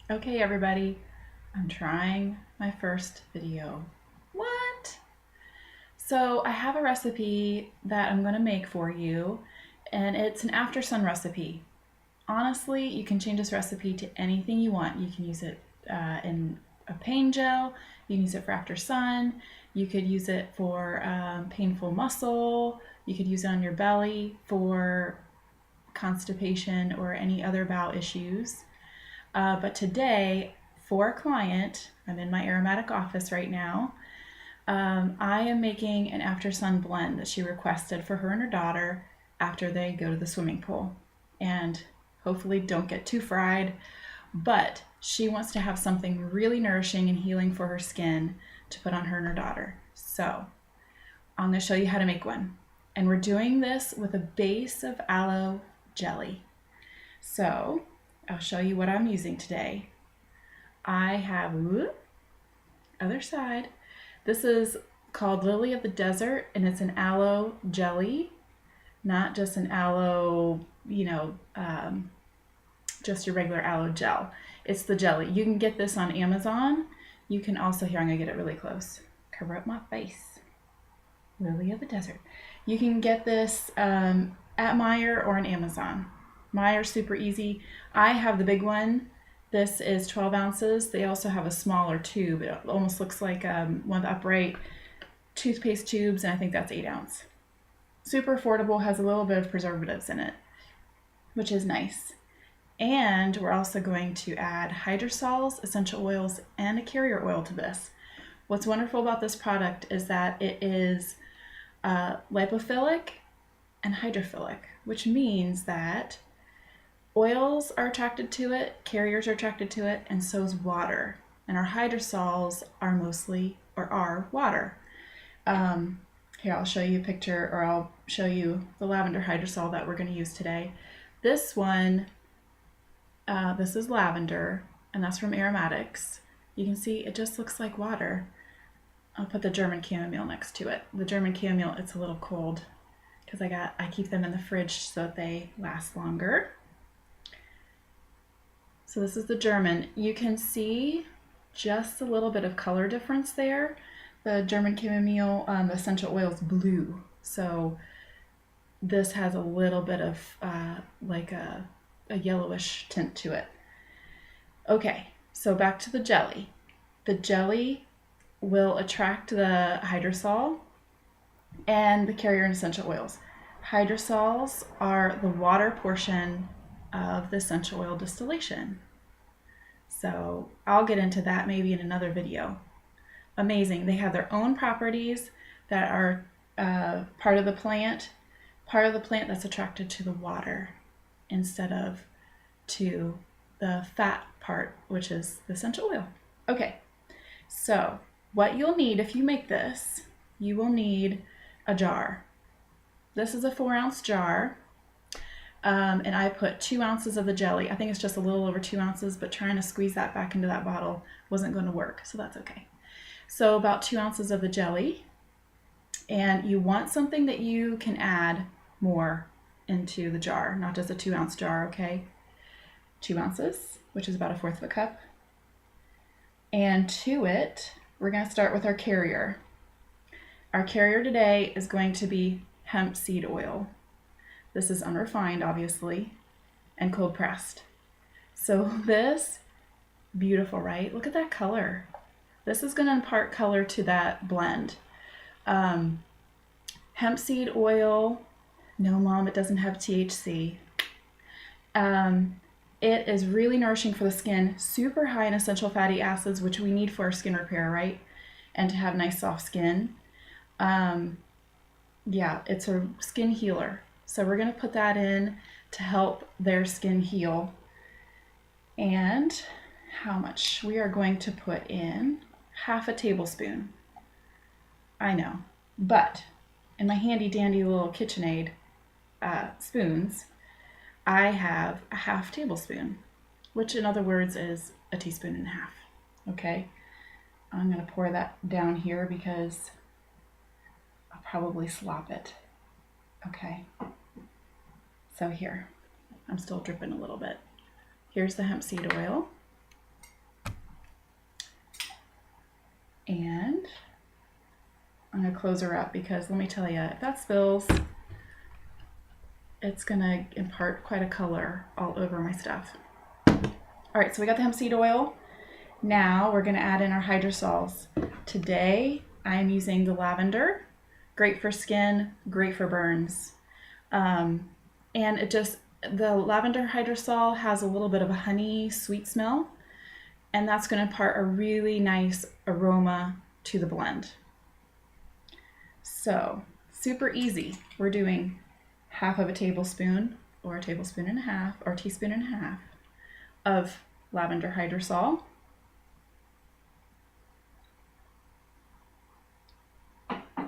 Okay, everybody, I'm trying my first video. What? So I have a recipe that I'm gonna make for you, and it's an after sun recipe. Honestly, you can change this recipe to anything you want. You can use it in a pain gel, you can use it for after sun, you could use it for painful muscle, you could use it on your belly for constipation or any other bowel issues. But today, for a client, I'm in my aromatic office right now. I am making an after sun blend that she requested for her and her daughter after they go to the swimming pool. And hopefully, don't get too fried, but she wants to have something really nourishing and healing for her skin to put on her and her daughter. So, I'm going to show you how to make one. And we're doing this with a base of aloe jelly. So, I'll show you what I'm using today. I have, other side, this is called Lily of the Desert, and it's an aloe jelly, not just an aloe, just your regular aloe gel. It's the jelly. You can get this on Amazon. You can also, here, I'm gonna get it really close. Cover up my face. Lily of the Desert. You can get this at Meijer or on Amazon. Meijer's super easy. I have the big one. This is 12 ounces. They also have a smaller tube. It almost looks like one of the upright toothpaste tubes, and I think that's 8 ounce. Super affordable, has a little bit of preservatives in it, which is nice. And we're also going to add hydrosols, essential oils, and a carrier oil to this. What's wonderful about this product is that it is lipophilic and hydrophilic, which means that oils are attracted to it, carriers are attracted to it, and so is water. And our hydrosols are water. Here, I'll show you a picture, or I'll show you the lavender hydrosol that we're going to use today. This one, this is lavender, and that's from Aromatics. You can see it just looks like water. I'll put the German chamomile next to it. The German chamomile, it's a little cold because I keep them in the fridge so that they last longer. So this is the German. You can see just a little bit of color difference there. The German chamomile, the essential oil is blue. So this has a little bit of like a yellowish tint to it. Okay, so back to the jelly. The jelly will attract the hydrosol and the carrier and essential oils. Hydrosols are the water portion of the essential oil distillation. So I'll get into that maybe in another video. Amazing. They have their own properties that are part of the plant that's attracted to the water instead of to the fat part, which is the essential oil. Okay, so what you'll need if you make this, you will need a jar. This is a 4-ounce jar, and I put 2 ounces of the jelly. I think it's just a little over 2 ounces, but trying to squeeze that back into that bottle wasn't going to work, so that's okay. So about 2 ounces of the jelly, and you want something that you can add more into the jar, not just a 2-ounce jar, okay? 2 ounces, which is about 1/4 of a cup. And to it, we're going to start with our carrier. Our carrier today is going to be hemp seed oil. This is unrefined, obviously, and cold pressed. So this, beautiful, right? Look at that color. This is going to impart color to that blend. Hemp seed oil, no mom, it doesn't have THC. It is really nourishing for the skin, super high in essential fatty acids, which we need for our skin repair, right? And to have nice soft skin. Yeah, it's a skin healer. So we're going to put that in to help their skin heal. And how much? We are going to put in 1/2 tablespoon. I know, but in my handy dandy little KitchenAid spoons, I have a 1/2 tablespoon, which in other words is a 1.5 teaspoons. Okay, I'm going to pour that down here because I'll probably slop it. Okay, so here, I'm still dripping a little bit. Here's the hemp seed oil. I'm going to close her up because let me tell you, if that spills, it's going to impart quite a color all over my stuff. All right, so we got the hemp seed oil. Now we're going to add in our hydrosols. Today I am using the lavender. Great for skin, great for burns. And the lavender hydrosol has a little bit of a honey sweet smell, and that's going to impart a really nice aroma to the blend. So super easy. We're doing half of a tablespoon or a tablespoon and a half or a teaspoon and a half of lavender hydrosol. I'm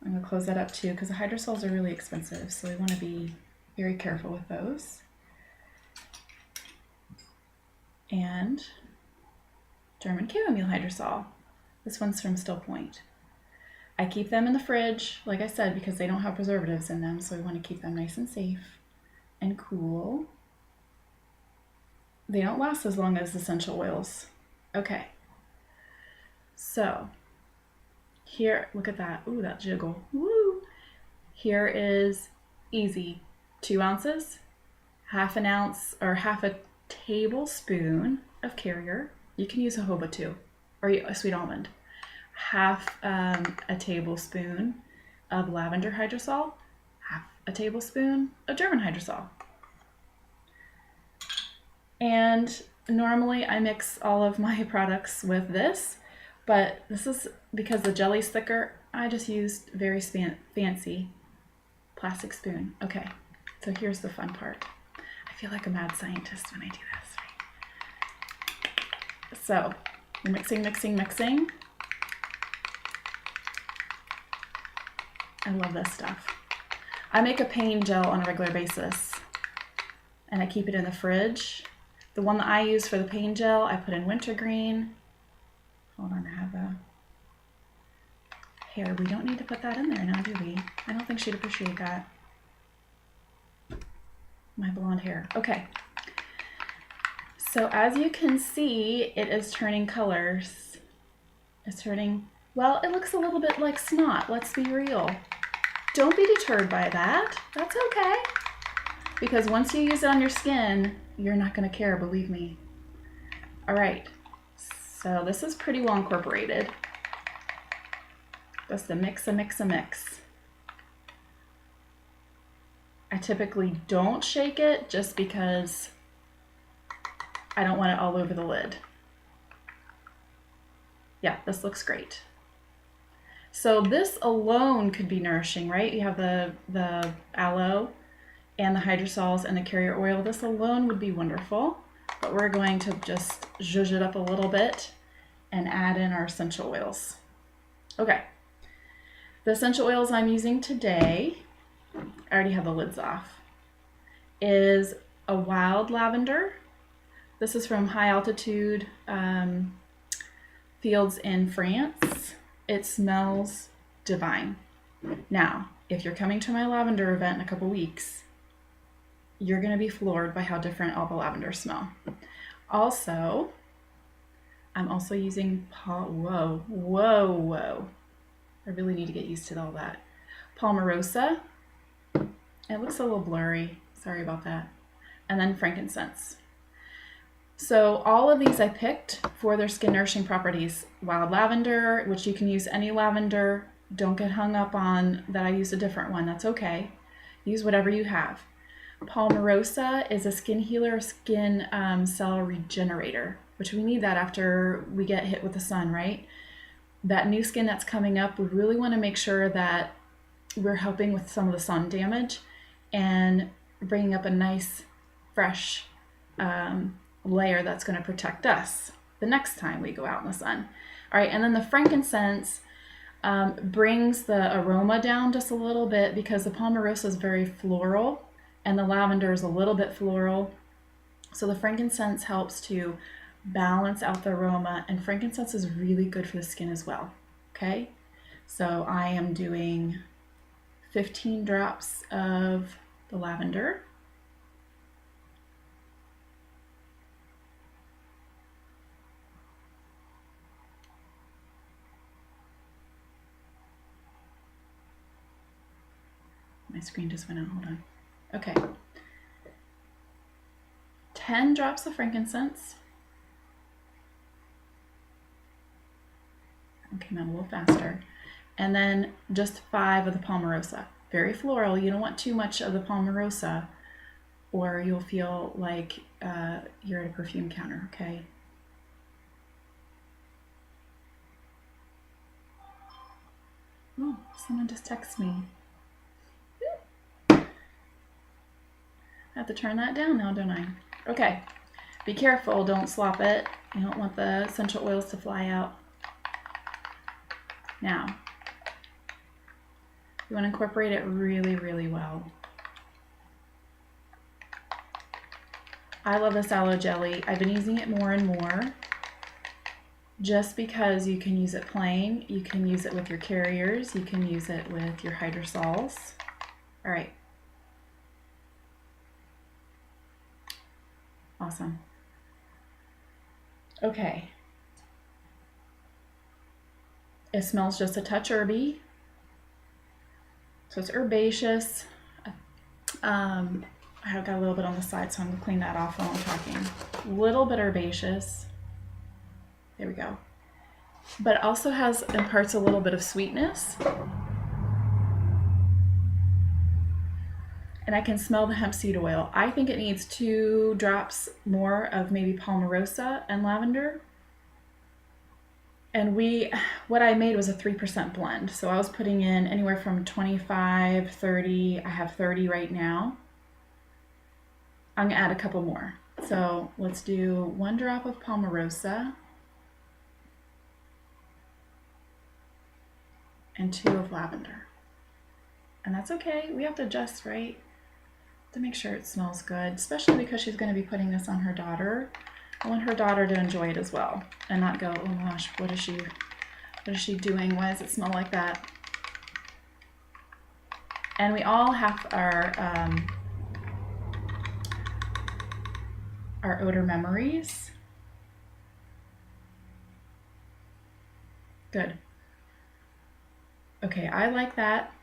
going to close that up too because the hydrosols are really expensive, so we want to be very careful with those. And German chamomile hydrosol. This one's from Still Point. I keep them in the fridge, like I said, because they don't have preservatives in them, so we want to keep them nice and safe and cool. They don't last as long as essential oils. Okay. So here, look at that. Ooh, that jiggle. Woo! Here is easy. 2 ounces, half an ounce or half a tablespoon of carrier. You can use jojoba too, or a sweet almond. Half a tablespoon of lavender hydrosol, half a tablespoon of German hydrosol. And normally I mix all of my products with this, but this is because the jelly's thicker, I just used very fancy plastic spoon. Okay, so here's the fun part. I feel like a mad scientist when I do this, right? So we're mixing, mixing, mixing. I love this stuff. I make a pain gel on a regular basis and I keep it in the fridge. The one that I use for the pain gel, I put in wintergreen. Hold on, I have a hair. We don't need to put that in there now, do we? I don't think she'd appreciate that. My blonde hair. Okay. So as you can see, it is turning colors. It's turning, well, it looks a little bit like snot. Let's be real. Don't be deterred by that. That's okay. Because once you use it on your skin, you're not going to care, believe me. All right. So this is pretty well incorporated. Just a mix, a mix, a mix. I typically don't shake it just because I don't want it all over the lid. Yeah, this looks great. So this alone could be nourishing, right? You have the aloe and the hydrosols and the carrier oil. This alone would be wonderful, but we're going to just zhuzh it up a little bit and add in our essential oils. Okay, the essential oils I'm using today, I already have the lids off, is a wild lavender. This is from high altitude fields in France. It smells divine. Now, if you're coming to my lavender event in a couple weeks, you're going to be floored by how different all the lavenders smell. Also, I'm also using whoa. I really need to get used to all that. Palmarosa. It looks a little blurry. Sorry about that. And then frankincense. So all of these I picked for their skin nourishing properties. Wild lavender, which you can use any lavender. Don't get hung up on that I used a different one. That's okay. Use whatever you have. Palmarosa is a skin healer, skin cell regenerator, which we need that after we get hit with the sun, right? That new skin that's coming up, we really want to make sure that we're helping with some of the sun damage and bringing up a nice, fresh layer that's going to protect us the next time we go out in the sun. All right, and then the frankincense brings the aroma down just a little bit because the palmarosa is very floral and the lavender is a little bit floral. So the frankincense helps to balance out the aroma, and frankincense is really good for the skin as well. Okay, so I am doing 15 drops of the lavender. screen just went out. Hold on. Okay. 10 drops of frankincense. Came out a little faster. And then just 5 of the palmarosa. Very floral. You don't want too much of the palmarosa or you'll feel like you're at a perfume counter, okay? Oh, someone just texted me. I have to turn that down now, don't I? Okay, be careful, don't slop it. You don't want the essential oils to fly out. Now, you want to incorporate it really, really well. I love this aloe jelly. I've been using it more and more just because you can use it plain, you can use it with your carriers, you can use it with your hydrosols. All right. Awesome. Okay. It smells just a touch herby. So it's herbaceous. I've got a little bit on the side, so I'm going to clean that off while I'm talking. A little bit herbaceous. There we go. But it also imparts a little bit of sweetness. And I can smell the hemp seed oil. I think it needs 2 drops more of maybe palmarosa and lavender. And what I made was a 3% blend. So I was putting in anywhere from 25, 30, I have 30 right now. I'm gonna add a couple more. So let's do 1 drop of palmarosa and 2 of lavender. And that's okay, we have to adjust, right? To make sure it smells good, especially because she's gonna be putting this on her daughter. I want her daughter to enjoy it as well and not go, oh my gosh, what is she doing? Why does it smell like that? And we all have our odor memories. Good. Okay, I like that.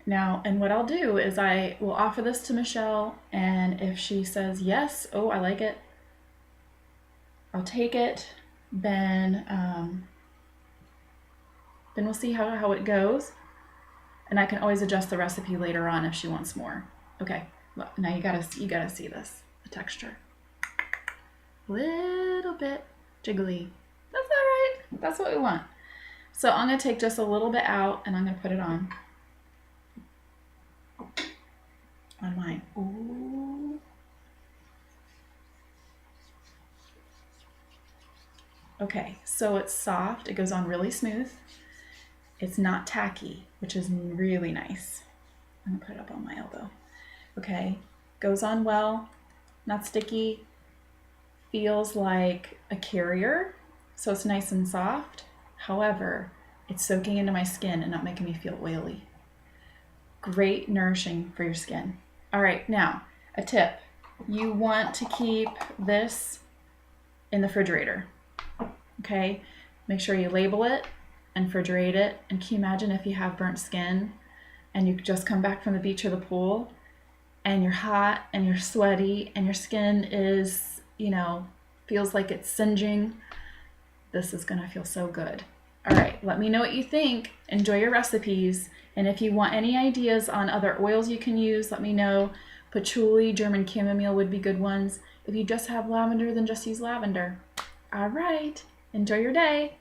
Now, and what I'll do is I will offer this to Michelle, and if she says yes, oh, I like it, I'll take it. Then we'll see how it goes, and I can always adjust the recipe later on if she wants more. Okay, well, now you gotta see this, the texture. Little bit jiggly. That's all right. That's what we want. So I'm gonna take just a little bit out, and I'm gonna put it on mine. Ooh. Okay, so it's soft. It goes on really smooth. It's not tacky, which is really nice. I'm gonna put it up on my elbow. Okay, goes on well, not sticky. Feels like a carrier, so it's nice and soft. However, it's soaking into my skin and not making me feel oily. Great nourishing for your skin. All right, now a tip. You want to keep this in the refrigerator. Okay, make sure you label it and refrigerate it. And can you imagine if you have burnt skin and you just come back from the beach or the pool and you're hot and you're sweaty and your skin is, feels like it's singeing? This is gonna feel so good. All right, let me know what you think. Enjoy your recipes. And if you want any ideas on other oils you can use, let me know. Patchouli, German chamomile would be good ones. If you just have lavender, then just use lavender. All right, enjoy your day.